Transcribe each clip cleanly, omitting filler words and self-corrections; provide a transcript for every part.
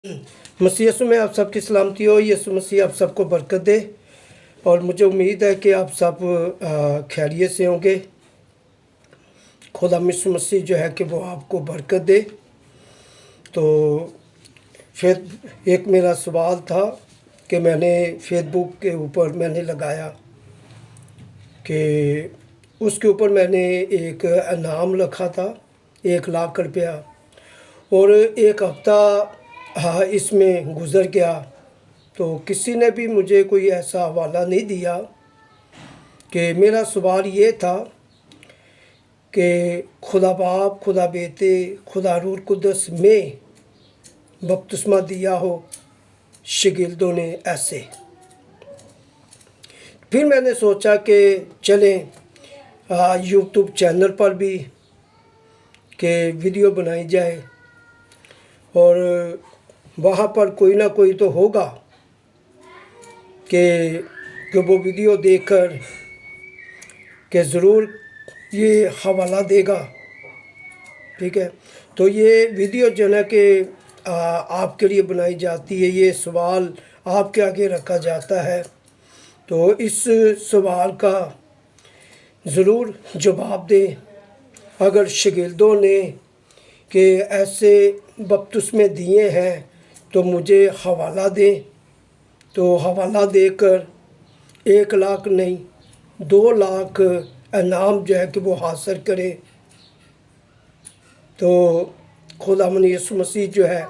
मसीह यीशु में आप सबकी सलामती हो। यीशु मसीह आप सबको बरकत दे और मुझे उम्मीद है कि आप सब खैरियत से होंगे। खुदा यीशु मसीह जो है कि वो आपको बरकत दे। तो फिर एक मेरा सवाल था कि मैंने फेसबुक के ऊपर मैंने लगाया कि उसके ऊपर मैंने एक इनाम रखा था 1,00,000 रुपया, और एक हफ़्ता इसमें गुज़र गया तो किसी ने भी मुझे कोई ऐसा हवाला नहीं दिया। कि मेरा सवाल ये था कि खुदा बाप, खुदा बेटे, खुदा रूह कुद्दस में बपतिस्मा दिया हो शागिर्दों ने ऐसे। फिर मैंने सोचा कि चलें यूट्यूब चैनल पर भी कि वीडियो बनाई जाए और वहाँ पर कोई ना कोई तो होगा कि वो वीडियो देखकर कि ज़रूर ये हवाला देगा। ठीक है, तो ये वीडियो जो है कि आपके लिए बनाई जाती है, ये सवाल आपके आगे रखा जाता है। तो इस सवाल का ज़रूर जवाब दें। अगर शागिर्दों ने कि ऐसे बपतिस्मे दिए हैं तो मुझे हवाला दें। तो हवाला देकर 1,00,000 नहीं 2,00,000 इनाम जो है कि वो हासिल करें। तो खुदावंद यीशु मसीह जो है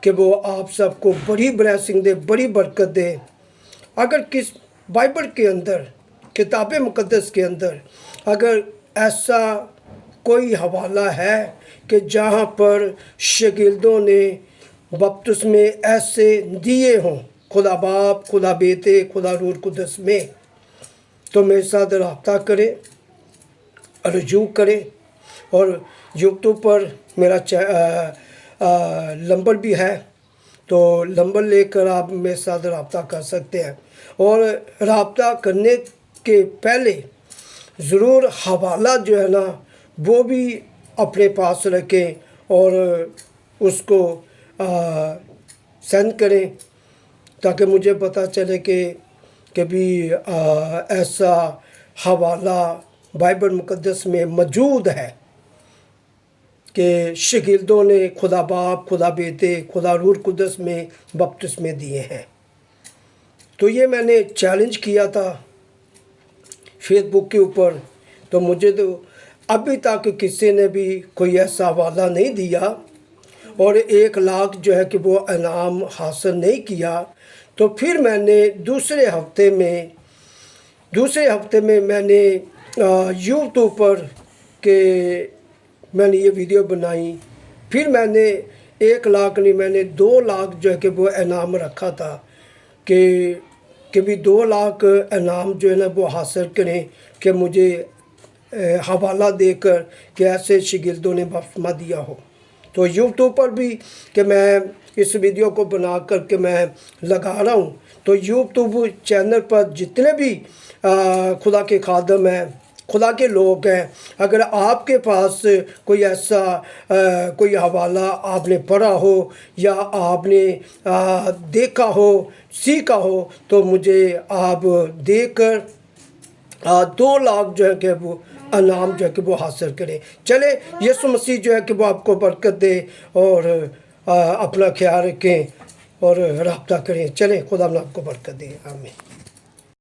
कि वो आप सबको बड़ी ब्लेसिंग दे, बड़ी बरकत दे। अगर किस बाइबल के अंदर, किताब मुक़द्दस के अंदर अगर ऐसा कोई हवाला है कि जहाँ पर शागिर्दों ने बपतिस्मे ऐसे दिए हों, खुदा बाप, खुदा बेटे, खुदा रूह कुद्दस में, तो मेरे साथ रब्ता करें, रजू करें। और यूट्यूब पर मेरा नंबर भी है, तो नंबर लेकर आप मेरे साथ रब्ता कर सकते हैं। और रब्ता करने के पहले ज़रूर हवाला जो है ना वो भी अपने पास रखें और उसको सेंड करें ताकि मुझे पता चले कि भी ऐसा हवाला बाइबल मुक़द्दस में मौजूद है कि शागिर्दों ने खुदा बाप, खुदा बेटे, खुदा रूह कुद्दस में बपतिस्मे दिए हैं। तो ये मैंने चैलेंज किया था फेसबुक के ऊपर। तो मुझे तो अभी तक किसी ने भी कोई ऐसा हवाला नहीं दिया और 1,00,000 जो है कि वो इनाम हासिल नहीं किया। तो फिर मैंने दूसरे हफ्ते में मैंने यूट्यूब पर के मैंने ये वीडियो बनाई। फिर मैंने 1,00,000 नहीं, मैंने 2,00,000 जो है कि वो इनाम रखा था कि भी 2,00,000 इनाम जो है ना वो हासिल करें कि मुझे हवाला देकर कि ऐसे शागिर्दों ने बपतिस्मा दिया हो। तो यूट्यूब पर भी कि मैं इस वीडियो को बना कर के मैं लगा रहा हूँ। तो यूट्यूब चैनल पर जितने भी खुदा के खादम हैं, खुदा के लोग हैं, अगर आपके पास कोई ऐसा कोई हवाला आपने पढ़ा हो या आपने देखा हो, सीखा हो, तो मुझे आप देकर 2,00,000 जो है कि वो इनाम जो है कि वो हासिल करें। चले यीशु मसीह जो है कि वो आपको बरकत दे और अपना ख्याल रखें और रब्ता करें। चलें, खुदा आपको बरकत दे। आमीन।